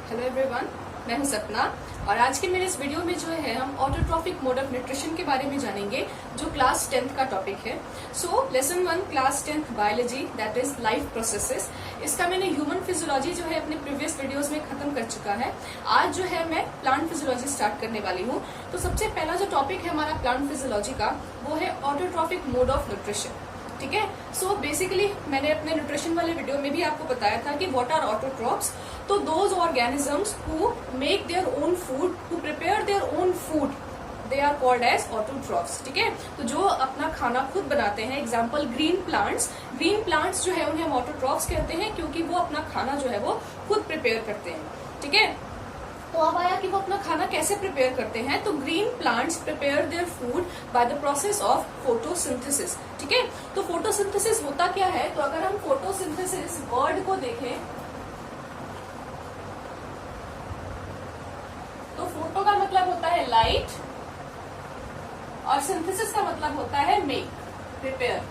Hello everyone, मैं हूं सपना और आज के मेरे इस वीडियो में जो है हम ऑटोट्रॉफिक मोड ऑफ न्यूट्रिशन के बारे में जानेंगे जो क्लास 10th का टॉपिक है। So lesson 1 class 10th biology that is life processes. इसका मैंने ह्यूमन फिजियोलॉजी जो है अपने प्रीवियस वीडियोस में खत्म कर चुका है। आज जो है मैं प्लांट फिजियोलॉजी स्टार्ट करने वाली हूँ। तो सबसे पहला जो टॉपिक है हमारा प्लांट फिजियोलॉजी का वो है ऑटोट्रॉफिक मोड ऑफ न्यूट्रिशन। ठीक है। सो बेसिकली मैंने अपने न्यूट्रिशन वाले वीडियो में भी आपको बताया था कि व्हाट आर ऑटोट्रॉफ्स। तो those organisms who make their own food, who prepare their own food, they are called as autotrophs. ठीक है। तो जो अपना खाना खुद बनाते हैं, एग्जाम्पल ग्रीन प्लांट्स जो है उन्हें हम ऑटोट्रॉफ्स कहते हैं क्योंकि वो अपना खाना जो है वो खुद प्रिपेयर करते हैं। ठीक है। तो अब आया कि वो अपना खाना कैसे प्रिपेयर करते हैं। तो green plants prepare their food by the process of photosynthesis. ठीक है। तो फोटोसिंथेसिस होता क्या है, तो अगर हम फोटोसिंथेसिस वर्ड को देखें तो फोटो का मतलब होता है लाइट और सिंथेसिस का मतलब होता है मेक, प्रिपेयर,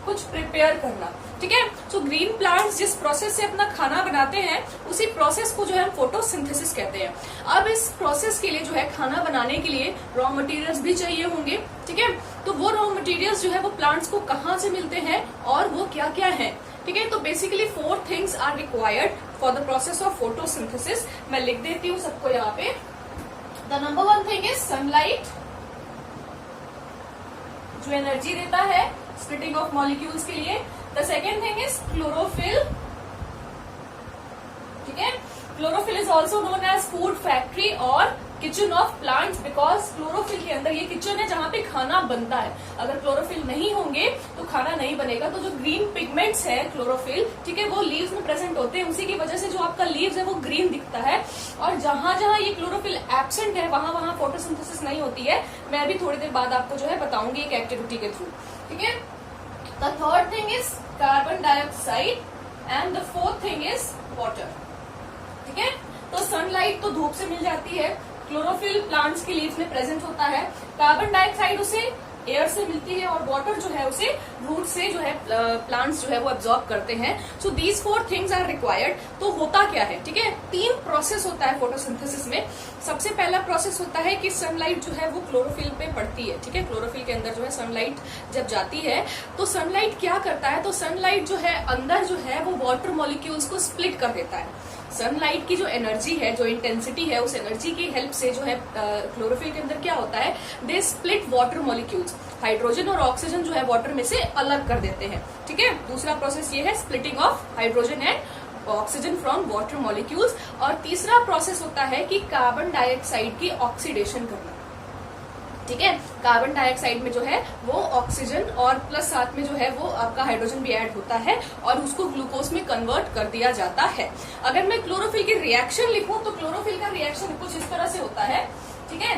कुछ प्रिपेयर करना। ठीक है। सो ग्रीन प्लांट्स जिस प्रोसेस से अपना खाना बनाते हैं उसी प्रोसेस को जो है हम फोटोसिंथेसिस कहते हैं। अब इस प्रोसेस के लिए जो है खाना बनाने के लिए रॉ मटेरियल्स भी चाहिए होंगे। ठीक है। तो वो रॉ मटेरियल्स जो है वो प्लांट्स को कहाँ से मिलते हैं और वो क्या क्या है। ठीक है। तो basically 4 things are required for the process of photosynthesis. मैं लिख देती हूँ सबको यहाँ पे। The number 1 thing is sunlight, जो एनर्जी देता है स्प्लिटिंग ऑफ मॉलिक्यूल्स के लिए। The second thing is chlorophyll. ठीक है। Chlorophyll is also known as food factory और kitchen of plants, because chlorophyll के अंदर ये किचन है जहां पे खाना बनता है। अगर क्लोरोफिल नहीं होंगे तो खाना नहीं बनेगा। तो जो ग्रीन पिगमेंट्स है क्लोरोफिल, ठीक है, वो लीव्स में प्रेजेंट होते हैं। उसी की वजह से जो आपका लीव्स है वो ग्रीन दिखता है। और जहां जहां ये क्लोरोफिल एब्सेंट है वहां वहां फोटोसिंथेसिस नहीं होती है। मैं अभी थोड़ी देर बाद आपको जो है बताऊंगी एक एक्टिविटी के थ्रू। ठीक है। The third thing is carbon dioxide and the fourth thing is water. ठीक है। तो सनलाइट तो धूप से मिल जाती है, क्लोरोफिल प्लांट्स की लीव्स में प्रेजेंट होता है, कार्बन डाइऑक्साइड उसे एयर से मिलती है और वाटर जो है उसे रूट से जो है प्लांट्स जो है वो एब्जॉर्ब करते हैं। So these 4 things are required. तो होता क्या है, ठीक है, 3 प्रोसेस होता है फोटोसिंथेसिस में। सबसे पहला प्रोसेस होता है कि सनलाइट जो है वो क्लोरोफिल पे पड़ती है। ठीक है। क्लोरोफिल के अंदर जो है सनलाइट जब जाती है तो सनलाइट क्या करता है, तो सनलाइट जो है अंदर जो है वो वाटर मॉलिक्यूल्स को स्प्लिट कर देता है। सनलाइट की जो एनर्जी है, जो इंटेंसिटी है, उस एनर्जी की हेल्प से जो है क्लोरोफिल के अंदर क्या होता है, दे स्प्लिट वाटर मॉलिक्यूल्स। हाइड्रोजन और ऑक्सीजन जो है वाटर में से अलग कर देते हैं। ठीक है। दूसरा प्रोसेस ये है splitting of hydrogen and oxygen from water molecules. और तीसरा प्रोसेस होता है कि कार्बन डाइऑक्साइड की ऑक्सीडेशन करना। ठीक है। कार्बन डाइऑक्साइड में जो है वो ऑक्सीजन और प्लस साथ में जो है वो आपका हाइड्रोजन भी ऐड होता है और उसको ग्लूकोज में कन्वर्ट कर दिया जाता है। अगर मैं क्लोरोफिल की रिएक्शन लिखूं तो क्लोरोफिल का रिएक्शन कुछ इस तरह से होता है। ठीक है।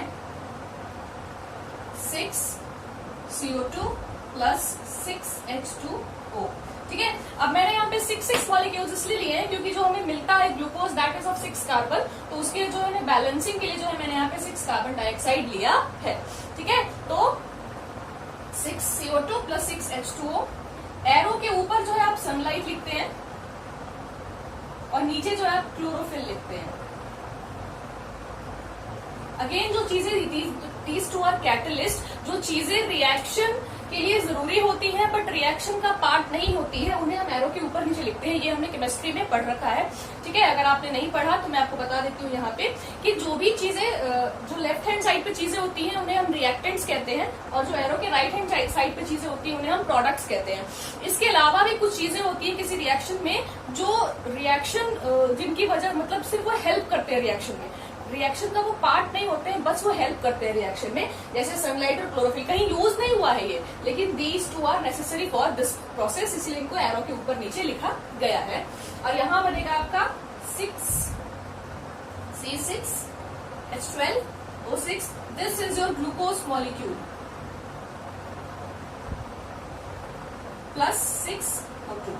6CO2 plus 6H2O। ठीक है। अब मैंने यहाँ पे 6 मॉलिक्यूल्स इसलिए लिए हैं क्योंकि जो हमें मिलता है glucose that is of 6 carbon, तो उसके जो है बैलेंसिंग के लिए जो है मैंने यहाँ पे 6 कार्बन डाइऑक्साइड लिया है। ठीक है। तो 6CO2 प्लस 6H2O। एरो के ऊपर जो है आप सनलाइट लिखते हैं और नीचे जो है आप क्लोरोफिल लिखते हैं। अगेन जो चीजें these two are catalyst, जो चीजें रिएक्शन के लिए जरूरी होती है बट रिएक्शन का पार्ट नहीं होती है, उन्हें हम एरो के ऊपर नीचे लिखते हैं। ये हमने केमिस्ट्री में पढ़ रखा है। ठीक है। अगर आपने नहीं पढ़ा तो मैं आपको बता देती हूँ यहाँ पे कि जो भी चीजें जो लेफ्ट हैंड साइड पे चीजें होती हैं उन्हें हम रिएक्टेंट्स कहते हैं और जो एरो के राइट हैंड साइड पे चीजें होती हैं उन्हें हम प्रोडक्ट्स कहते हैं। इसके अलावा भी कुछ चीजें होती है किसी रिएक्शन में जो रिएक्शन जिनकी वजह मतलब सिर्फ वो हेल्प करते हैं रिएक्शन में, रिएक्शन का वो पार्ट नहीं होते हैं, बस वो हेल्प करते हैं रिएक्शन में। जैसे सनलाइट और क्लोरोफिल कहीं यूज नहीं हुआ है ये, लेकिन these 2 are necessary for this process, इसलिए इनको एरो के ऊपर नीचे लिखा गया है। और यहाँ बनेगा आपका 6C6H12O6। This is your glucose molecule plus 6O2।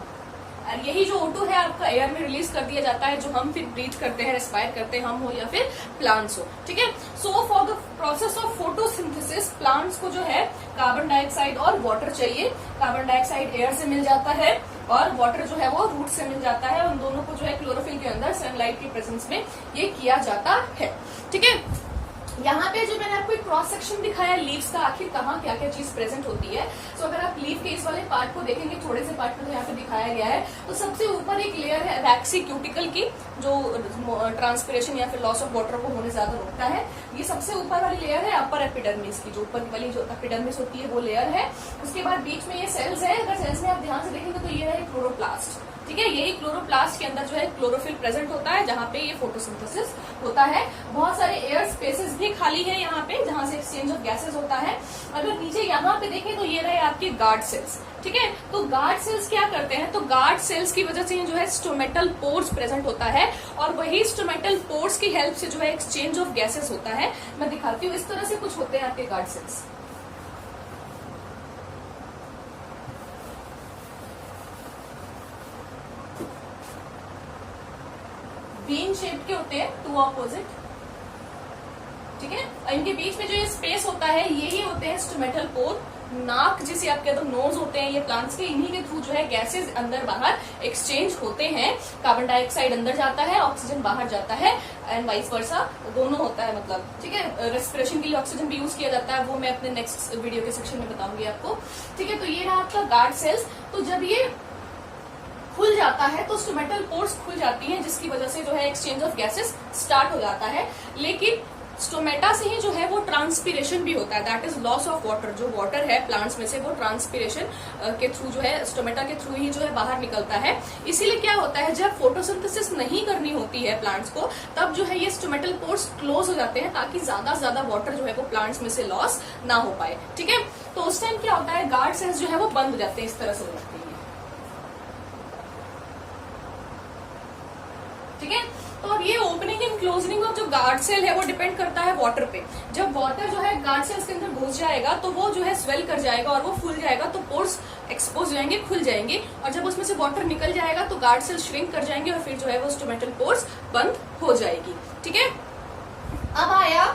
और यही जो O2 है आपका एयर में रिलीज कर दिया जाता है, जो हम फिर ब्रीथ करते हैं, रेस्पायर करते हैं, हम हो या फिर प्लांट्स हो। ठीक है। So for the process of photosynthesis plants को जो है कार्बन डाइऑक्साइड और वाटर चाहिए। कार्बन डाइऑक्साइड एयर से मिल जाता है और वाटर जो है वो रूट से मिल जाता है। उन दोनों को जो है क्लोरोफिल के अंदर सनलाइट की प्रेजेंस में ये किया जाता है। ठीक है, यहाँ पे जो मैंने आपको एक क्रॉस सेक्शन दिखाया लीव्स का, आखिर कहाँ क्या क्या चीज प्रेजेंट होती है। सो अगर आप लीव के इस वाले पार्ट को देखेंगे, थोड़े से पार्ट में तो यहाँ पे दिखाया गया है, तो सबसे ऊपर एक लेयर है वैक्सी क्यूटिकल की, जो ट्रांसपिरेशन या फिर लॉस ऑफ वाटर को होने ज्यादा रोकता है। ये सबसे ऊपर वाली लेयर है अपर एपिडर्मिस की, जो ऊपर वाली जो एपिडर्मिस होती है वो लेयर है। उसके बाद बीच में ये सेल्स है, अगर सेल्स में आप ध्यान से देखेंगे तो ये है क्लोरोप्लास्ट। ठीक है, यही क्लोरोप्लास्ट के अंदर जो है क्लोरोफिल प्रेजेंट होता है, जहाँ पे ये फोटोसिंथेसिस होता है। बहुत सारे एयर स्पेसेस भी खाली है यहाँ पे, जहाँ से एक्सचेंज ऑफ गैसेस होता है। अगर नीचे यहाँ पे देखें तो ये रहे आपके गार्ड सेल्स। ठीक है, तो गार्ड सेल्स क्या करते हैं, तो गार्ड सेल्स की वजह से जो है स्टोमेटल पोर्स प्रेजेंट होता है, और वही स्टोमेटल पोर्स की हेल्प से जो है एक्सचेंज ऑफ गैसेस होता है। मैं दिखाती हूँ, इस तरह से कुछ होते हैं आपके गार्ड सेल्स। बीन शेप के होते हैं, टू ऑपोजिट। ठीक है, इनके बीच में जो ये स्पेस होता है यही होते हैं स्टोमेटल पोर। नाक जिसे आप कहते हो, नोज होते हैं ये प्लांट्स के, इन्हीं के थ्रू जो है गैसेस अंदर बाहर एक्सचेंज होते हैं। कार्बन डाइऑक्साइड अंदर जाता है, ऑक्सीजन बाहर जाता है, एंड वाइस वर्सा दोनों होता है। मतलब ठीक है, रेस्पिरेशन के लिए ऑक्सीजन भी यूज किया जाता है, वो मैं अपने नेक्स्ट वीडियो के सेक्शन में बताऊंगी आपको। ठीक है, तो ये रहा आपका गार्ड सेल्स। तो जब ये खुल जाता है तो स्टोमेटल पोर्स खुल जाती हैं, जिसकी वजह से जो है एक्सचेंज ऑफ गैसेस स्टार्ट हो जाता है। लेकिन स्टोमेटा से ही जो है वो ट्रांसपीरेशन भी होता है, that is loss of water. जो वाटर है प्लांट्स में से वो ट्रांसपीरेशन के थ्रू जो है स्टोमेटा के थ्रू ही जो है बाहर निकलता है। इसीलिए क्या होता है, जब फोटोसिंथेसिस नहीं करनी होती है प्लांट्स को, तब जो है ये स्टोमेटल पोर्स क्लोज हो जाते हैं, ताकि ज्यादा से ज्यादा वाटर जो है वो प्लांट्स में से लॉस ना हो पाए। ठीक है, तो उस टाइम क्या होता है, गार्ड सेल्स जो है वो बंद हो जाते हैं, इस तरह से हो जाते हैं। ठीक है, तो अब ये ओपनिंग एंड क्लोजिंग ऑफ जो गार्ड सेल है वो डिपेंड करता है वाटर पे। जब वाटर जो है गार्ड सेल्स के अंदर घुस जाएगा तो वो जो है स्वेल कर जाएगा और वो फूल जाएगा, तो पोर्स एक्सपोज हो जाएंगे, खुल जाएंगे, और जब उसमें से वाटर निकल जाएगा तो गार्ड सेल श्रिंक कर जाएंगे और फिर जो है वो स्टोमेटल पोर्स बंद हो जाएगी। ठीक है, अब आया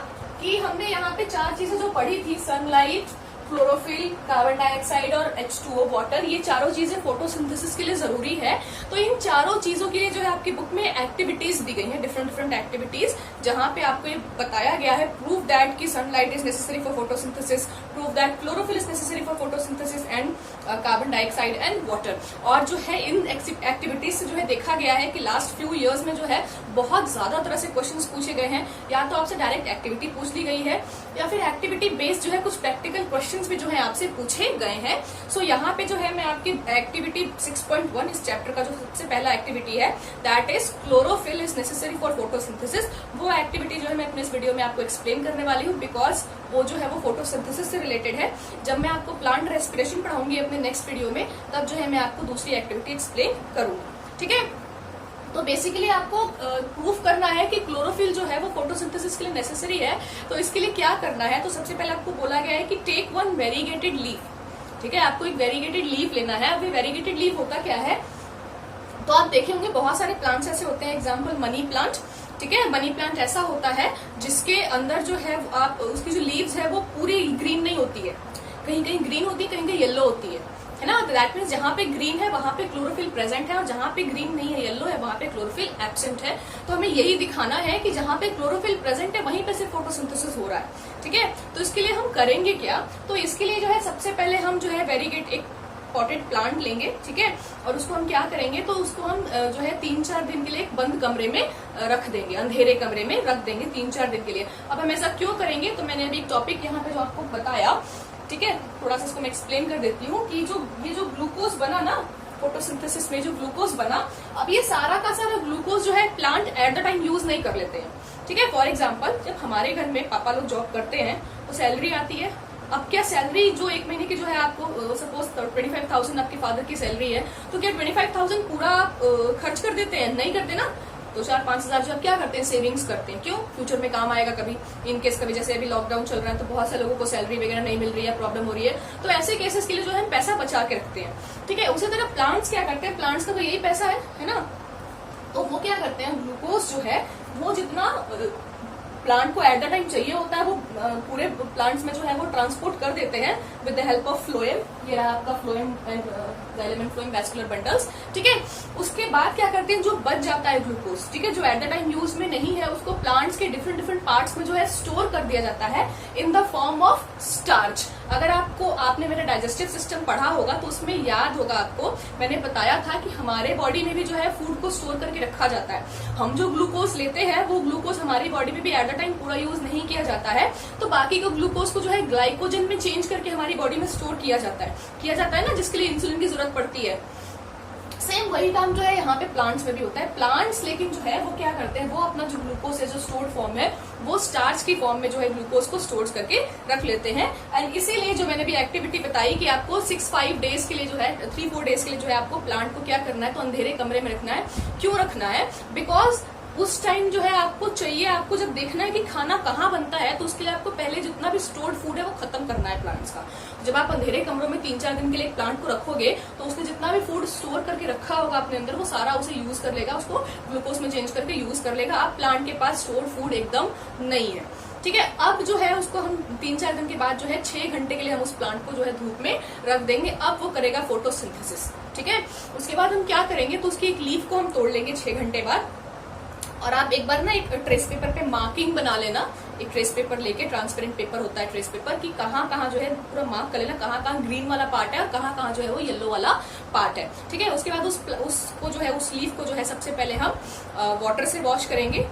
कि हमने यहाँ पे 4 चीजें जो पढ़ी थी, सनलाइट, क्लोरोफिल, कार्बन डाइऑक्साइड और H2O वाटर, ये चारों चीजें फोटोसिंथेसिस के लिए जरूरी है। तो इन चारों चीजों के लिए जो है आपकी बुक में एक्टिविटीज दी गई हैं, डिफरेंट डिफरेंट एक्टिविटीज, जहां पे आपको ये बताया गया है, प्रूव दैट की sunlight is necessary for photosynthesis, prove that chlorophyll is necessary for photosynthesis, and carbon dioxide and water. और जो है इन एक्टिविटीज से जो है देखा गया है कि लास्ट फ्यू ईयर्स में जो है बहुत ज्यादा तरह से क्वेश्चंस पूछे गए हैं। या तो आपसे डायरेक्ट एक्टिविटी पूछ ली गई है, या फिर एक्टिविटी बेस्ड जो है कुछ प्रैक्टिकल क्वेश्चंस भी जो है आपसे पूछे गए हैं। सो यहाँ पे जो है मैं आपकी एक्टिविटी 6.1 इस चैप्टर का जो सबसे पहला एक्टिविटी है, that is chlorophyll is necessary for photosynthesis, वो एक्टिविटी जो है मैं अपने इस वीडियो में आपको एक्सप्लेन करने वाली हूँ, बिकॉज वो जो है वो फोटोसिंथेसिस से रिलेटेड है। जब मैं आपको प्लांट रेस्पिरेशन पढ़ाऊंगी अपने नेक्स्ट वीडियो में, तब जो है मैं आपको दूसरी एक्टिविटी एक्सप्लेन करूंगी। ठीक है, तो बेसिकली आपको प्रूफ करना है कि क्लोरोफिल जो है वो फोटोसिंथेसिस के लिए नेसेसरी है। तो इसके लिए क्या करना है, तो सबसे पहले आपको बोला गया है कि टेक 1 वेरीगेटेड लीफ। ठीक है, आपको एक वेरीगेटेड लीफ लेना है। अब ये वेरीगेटेड लीफ होता क्या है, तो आप देखे होंगे बहुत सारे प्लांट्स ऐसे होते हैं, एग्जाम्पल मनी प्लांट। ठीक है, मनी प्लांट ऐसा होता है जिसके अंदर जो है आप उसकी जो लीव्स है वो पूरी ग्रीन नहीं होती है, कहीं कहीं ग्रीन होती है, कहीं कहीं येलो होती है ना। दैट मीन्स जहां पे ग्रीन है वहां पे क्लोरोफिल प्रेजेंट है, और जहां पे ग्रीन नहीं है, येलो है, वहां पे क्लोरोफिल एब्सेंट है। तो हमें यही दिखाना है कि जहां पे क्लोरोफिल प्रेजेंट है वहीं पे सिर्फ फोटोसिंथेसिस हो रहा है। ठीक है, तो इसके लिए हम करेंगे क्या, तो इसके लिए जो है सबसे पहले हम जो है वेरीगेट एक पॉटेड प्लांट लेंगे। ठीक है, और उसको हम क्या करेंगे, तो उसको हम जो है 3-4 दिन के लिए एक बंद कमरे में रख देंगे, अंधेरे कमरे में रख देंगे 3-4 दिन के लिए। अब हम ऐसा क्यों करेंगे, तो मैंने अभी एक टॉपिक यहाँ पे जो आपको बताया, ठीक है, थोड़ा सा इसको मैं एक्सप्लेन कर देती हूँ कि ये जो ग्लूकोज बना ना फोटोसिंथेसिस में, जो ग्लूकोज बना, अब ये सारा का सारा ग्लूकोज जो है plant at the time use नहीं कर लेते हैं। ठीक है, फॉर एग्जाम्पल जब हमारे घर में पापा लोग जॉब करते हैं तो सैलरी आती है। अब क्या सैलरी जो एक महीने की जो है आपको सपोज 25,000 आपके फादर की सैलरी है, तो क्या 25,000 पूरा खर्च कर देते हैं, नहीं करते ना। 2-4-5 हजार जो आप क्या करते हैं, सेविंग्स करते हैं। क्यों, फ्यूचर में काम आएगा कभी, इन केस कभी जैसे अभी लॉकडाउन चल रहा है तो बहुत से लोगों को सैलरी वगैरह नहीं मिल रही है, प्रॉब्लम हो रही है, तो ऐसे केसेस के लिए जो है हम पैसा बचा के रखते हैं। ठीक है, उसी तरह प्लांट्स क्या करते हैं, प्लांट्स का तो यही पैसा है ना, तो वो क्या करते हैं, ग्लूकोज जो है वो जितना प्लांट को एट द टाइम चाहिए होता है वो पूरे प्लांट्स में जो है वो ट्रांसपोर्ट कर देते हैं with the help of phloem. ये रहा आपका phloem and xylem phloem vascular bundles, ठीक है। उसके बाद क्या करते हैं, जो बच जाता है ग्लूकोज, ठीक है, जो एट द टाइम यूज में नहीं है, उसको प्लांट्स के डिफरेंट डिफरेंट पार्ट्स में जो है स्टोर कर दिया जाता है in the form of starch. अगर आपने मेरा डाइजेस्टिव सिस्टम पढ़ा होगा तो उसमें याद होगा आपको, मैंने बताया था कि हमारे बॉडी में भी जो है फूड को स्टोर करके रखा जाता है। हम जो ग्लूकोज लेते हैं वो ग्लूकोज हमारी बॉडी में भी एट द टाइम पूरा यूज नहीं किया जाता है, तो बाकी को ग्लूकोज को जो है ग्लाइकोजन में चेंज करके हमारी बॉडी में स्टोर किया जाता है ना, जिसके लिए इंसुलिन की जरूरत पड़ती है। सेम वही काम जो है यहाँ पे प्लांट्स में भी होता है। प्लांट्स लेकिन जो है वो क्या करते हैं, वो अपना जो ग्लूकोज है, जो स्टोर्ड फॉर्म है, वो स्टार्च की फॉर्म में जो है ग्लूकोज को स्टोर करके रख लेते हैं। एंड इसीलिए जो मैंने भी एक्टिविटी बताई कि आपको 6-5 डेज के लिए जो है, 3-4 डेज के लिए जो है आपको प्लांट को क्या करना है, तो अंधेरे कमरे में रखना है। क्यों रखना है? बिकॉज उस टाइम जो है आपको चाहिए, आपको जब देखना है कि खाना कहाँ बनता है, तो उसके लिए आपको पहले जितना भी स्टोर्ड फूड है वो खत्म करना है प्लांट्स का। जब आप अंधेरे कमरों में 3-4 दिन के लिए एक प्लांट को रखोगे तो उसने जितना भी फूड स्टोर करके रखा होगा अपने अंदर, वो सारा उसे यूज कर लेगा, उसको ग्लूकोज में चेंज करके यूज कर लेगा। अब प्लांट के पास स्टोर्ड फूड एकदम नहीं है, ठीक है। अब जो है उसको हम 3-4 दिन के बाद जो है 6 घंटे के लिए हम उस प्लांट को जो है धूप में रख देंगे। अब वो करेगा फोटोसिंथेसिस, ठीक है। उसके बाद हम क्या करेंगे, तो उसकी एक लीफ को हम तोड़ लेंगे 6 घंटे बाद, और आप एक बार ना एक ट्रेस पेपर पे मार्किंग बना लेना। एक ट्रेस पेपर लेके, ट्रांसपेरेंट पेपर होता है ट्रेस पेपर, कि कहाँ कहाँ जो है पूरा मार्क कर लेना, कहाँ कहाँ ग्रीन वाला पार्ट है और कहाँ कहाँ जो है वो येलो वाला पार्ट है, ठीक है। उसके बाद उसको जो है, उस लीफ को जो है सबसे पहले हम वाटर से वॉश करेंगे,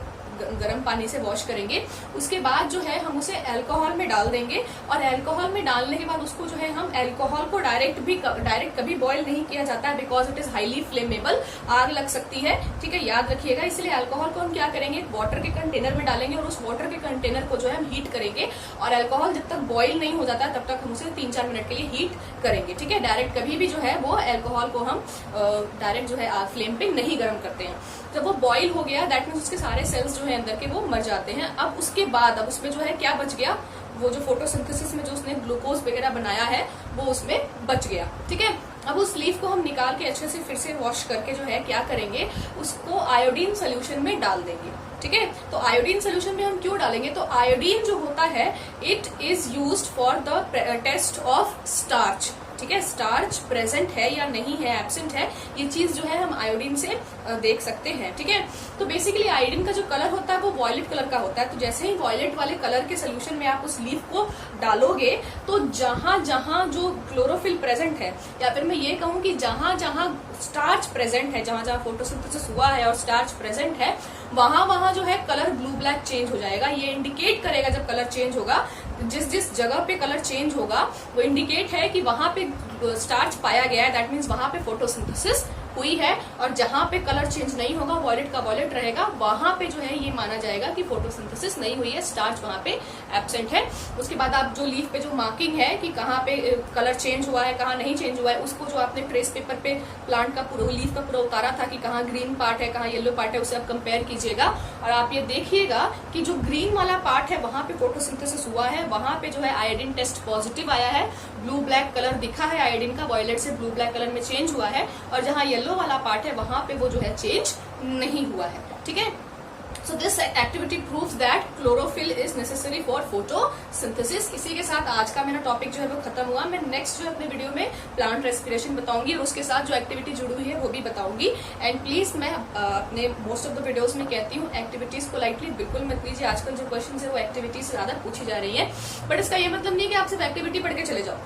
गर्म पानी से वॉश करेंगे। उसके बाद जो है हम उसे अल्कोहल में डाल देंगे, और अल्कोहल में डालने के बाद उसको जो है हम, अल्कोहल को डायरेक्ट कभी बॉईल नहीं किया जाता है, because it is highly flammable, आग लग सकती है, ठीक है, याद रखिएगा। इसलिए अल्कोहल को हम क्या करेंगे, वाटर के कंटेनर में डालेंगे, और उस वाटर के कंटेनर को जो है हम हीट करेंगे, और अल्कोहल जब तक बॉईल नहीं हो जाता तब तक हम उसे 3-4 मिनट के लिए हीट करेंगे, ठीक है। डायरेक्ट कभी भी जो है वो अल्कोहल को हम डायरेक्ट जो है फ्लेम पे नहीं गर्म करते हैं। जब वो बॉईल हो गया, दैट मीन्स उसके सारे सेल्स जो है अंदर के वो मर जाते हैं। अब उसके बाद अब उसमें जो है क्या बच गया, वो जो फोटोसिंथेसिस में जो उसने ग्लूकोज वगैरह बनाया है वो उसमें बच गया, ठीक है। अब उस लीफ को हम निकाल के अच्छे से फिर से वॉश करके जो है क्या करेंगे, उसको आयोडीन सोल्यूशन में डाल देंगे, ठीक है। तो आयोडीन सोल्यूशन में हम क्यों डालेंगे, तो आयोडीन जो होता है it is used for the test of starch, ठीक है। स्टार्च प्रेजेंट है या नहीं है, एब्सेंट है, ये चीज जो है हम आयोडीन से देख सकते हैं, ठीक है। तो बेसिकली आयोडीन का जो कलर होता है वो वॉयलेट कलर का होता है। तो जैसे ही वॉयलेट वाले कलर के सोल्यूशन में आप उस लीफ को डालोगे, तो जहां जहां जो क्लोरोफिल प्रेजेंट है, या फिर मैं ये कहूं कि जहां जहां स्टार्च प्रेजेंट है, जहां जहां फोटोसिंथेसिस हुआ है और स्टार्च प्रेजेंट है, वहां वहां जो है कलर ब्लू ब्लैक चेंज हो जाएगा। ये इंडिकेट करेगा जब कलर चेंज होगा, जिस जिस जगह पे कलर चेंज होगा वो इंडिकेट है कि वहां पे स्टार्च पाया गया है, दैट मीन्स वहां पे फोटोसिंथेसिस हुई है। और जहां पे कलर चेंज नहीं होगा, वॉयलेट का वॉयलेट रहेगा, वहां पे जो है ये माना जाएगा कि फोटोसिंथेसिस नहीं हुई है, स्टार्च वहां पे एब्सेंट है। उसके बाद आप जो लीफ पे जो मार्किंग है कि कहाँ पे कलर चेंज हुआ है, कहाँ नहीं चेंज हुआ है, उसको जो आपने ट्रेस पेपर पे प्लांट का पूरा लीफ का पूरा उतारा था कि कहाँ ग्रीन पार्ट है, कहाँ येलो पार्ट है, उसे आप कंपेयर कीजिएगा। और आप ये देखिएगा कि जो ग्रीन वाला पार्ट है वहां पे फोटोसिंथेसिस हुआ है, वहां पे जो है आयोडीन टेस्ट पॉजिटिव आया है, ब्लू ब्लैक कलर दिखा है आयोडीन का, वॉयलेट से ब्लू ब्लैक कलर में चेंज हुआ है। और जहां येलो वाला पार्ट है वहां पे वो जो है चेंज नहीं हुआ है, ठीक है। So this activity proves that chlorophyll is necessary for photosynthesis। इसी के साथ आज का मेरा टॉपिक जो है वो खत्म हुआ। मैं नेक्स्ट जो अपने वीडियो में प्लांट रेस्पिरेशन बताऊंगी, और उसके साथ जो एक्टिविटी जुड़ी हुई है वो भी बताऊंगी। एंड प्लीज मैं अपने मोस्ट ऑफ द वीडियोस में कहती हूँ, एक्टिविटीज को लाइटली बिल्कुल मत लीजिए। आजकल जो क्वेश्चन है वो एक्टिविटीज से ज्यादा पूछी जा रही है, बट इसका ये मतलब नहीं कि आप सिर्फ एक्टिविटी पढ़ के चले जाओ,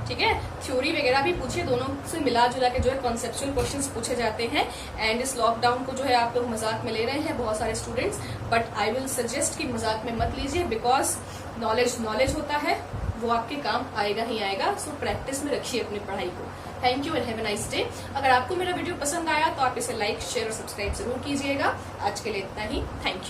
ठीक है। थ्योरी वगैरह भी पूछिए, दोनों से मिला जुला के जो है कॉन्सेप्चुअल क्वेश्चंस पूछे जाते हैं। एंड इस लॉकडाउन को जो है आप लोग मजाक में ले रहे हैं बहुत सारे students, but I will suggest कि मजाक में मत लीजिए, बिकॉज नॉलेज होता है, वो आपके काम आएगा ही आएगा। सो प्रैक्टिस में रखिए अपनी पढ़ाई को। Thank you and have a nice day. अगर आपको मेरा वीडियो पसंद आया तो आप इसे लाइक, शेयर और सब्सक्राइब जरूर कीजिएगा। आज के लिए इतना ही, थैंक यू।